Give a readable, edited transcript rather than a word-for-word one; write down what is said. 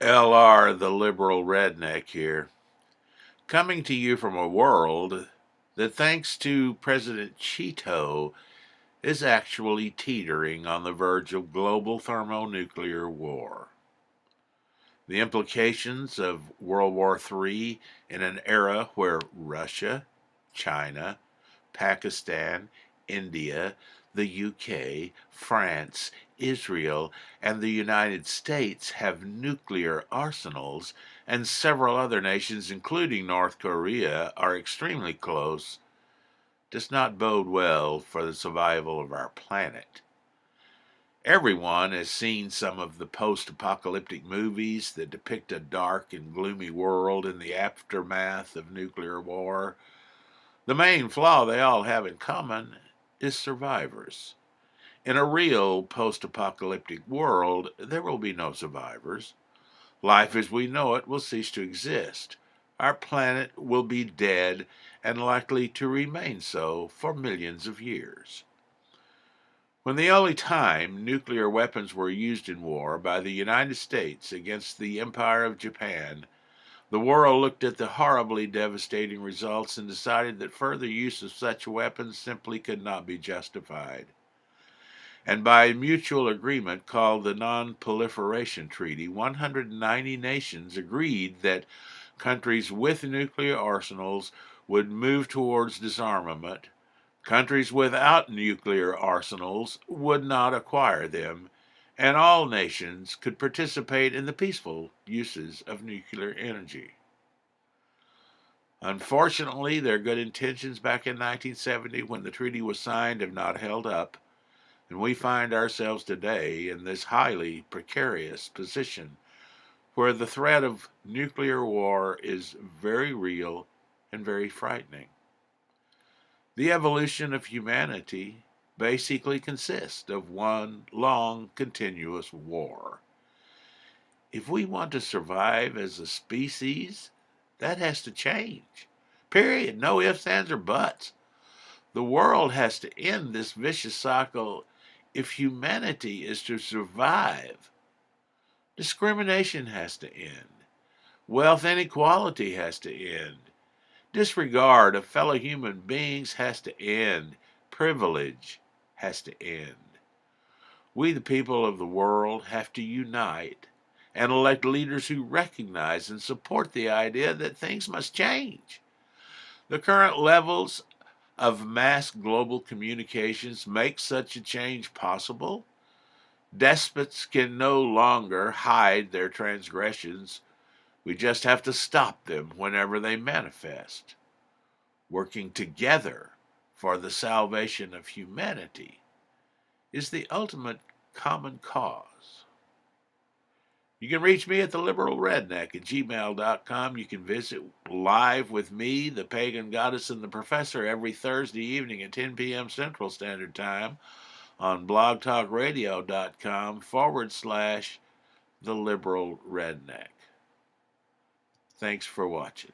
LR, the liberal redneck here, coming to you from a world that, thanks to President Cheeto, is actually teetering on the verge of global thermonuclear war. The implications of World War III in an era where Russia, China, Pakistan, India, the UK, France, Israel, and the United States have nuclear arsenals, and several other nations, including North Korea, are extremely close, does not bode well for the survival of our planet. Everyone has seen some of the post apocalyptic movies that depict a dark and gloomy world in the aftermath of nuclear war. The main flaw they all have in common is survivors. In a real post apocalyptic world, there will be no survivors. Life as we know it will cease to exist. Our planet will be dead and likely to remain so for millions of years. When the only time nuclear weapons were used in war by the United States against the Empire of Japan, the world looked at the horribly devastating results and decided that further use of such weapons simply could not be justified. And by mutual agreement called the Non-Proliferation Treaty, 190 nations agreed that countries with nuclear arsenals would move towards disarmament. Countries without nuclear arsenals would not acquire them, and all nations could participate in the peaceful uses of nuclear energy. Unfortunately, their good intentions back in 1970, when the treaty was signed, have not held up, and we find ourselves today in this highly precarious position where the threat of nuclear war is very real and very frightening. The evolution of humanity basically consists of one long, continuous war. If we want to survive as a species, that has to change. Period. No ifs, ands, or buts. The world has to end this vicious cycle if humanity is to survive. Discrimination has to end. Wealth inequality has to end. Disregard of fellow human beings has to end. Privilege has to end. We, the people of the world, have to unite and elect leaders who recognize and support the idea that things must change. The current levels of mass global communications make such a change possible. Despots can no longer hide their transgressions. We just have to stop them whenever they manifest. Working together for the salvation of humanity is the ultimate common cause. You can reach me at theliberalredneck@gmail.com. You can visit live with me, the pagan goddess, and the professor every Thursday evening at 10 p.m. Central Standard Time on blogtalkradio.com/theliberalredneck. Thanks for watching.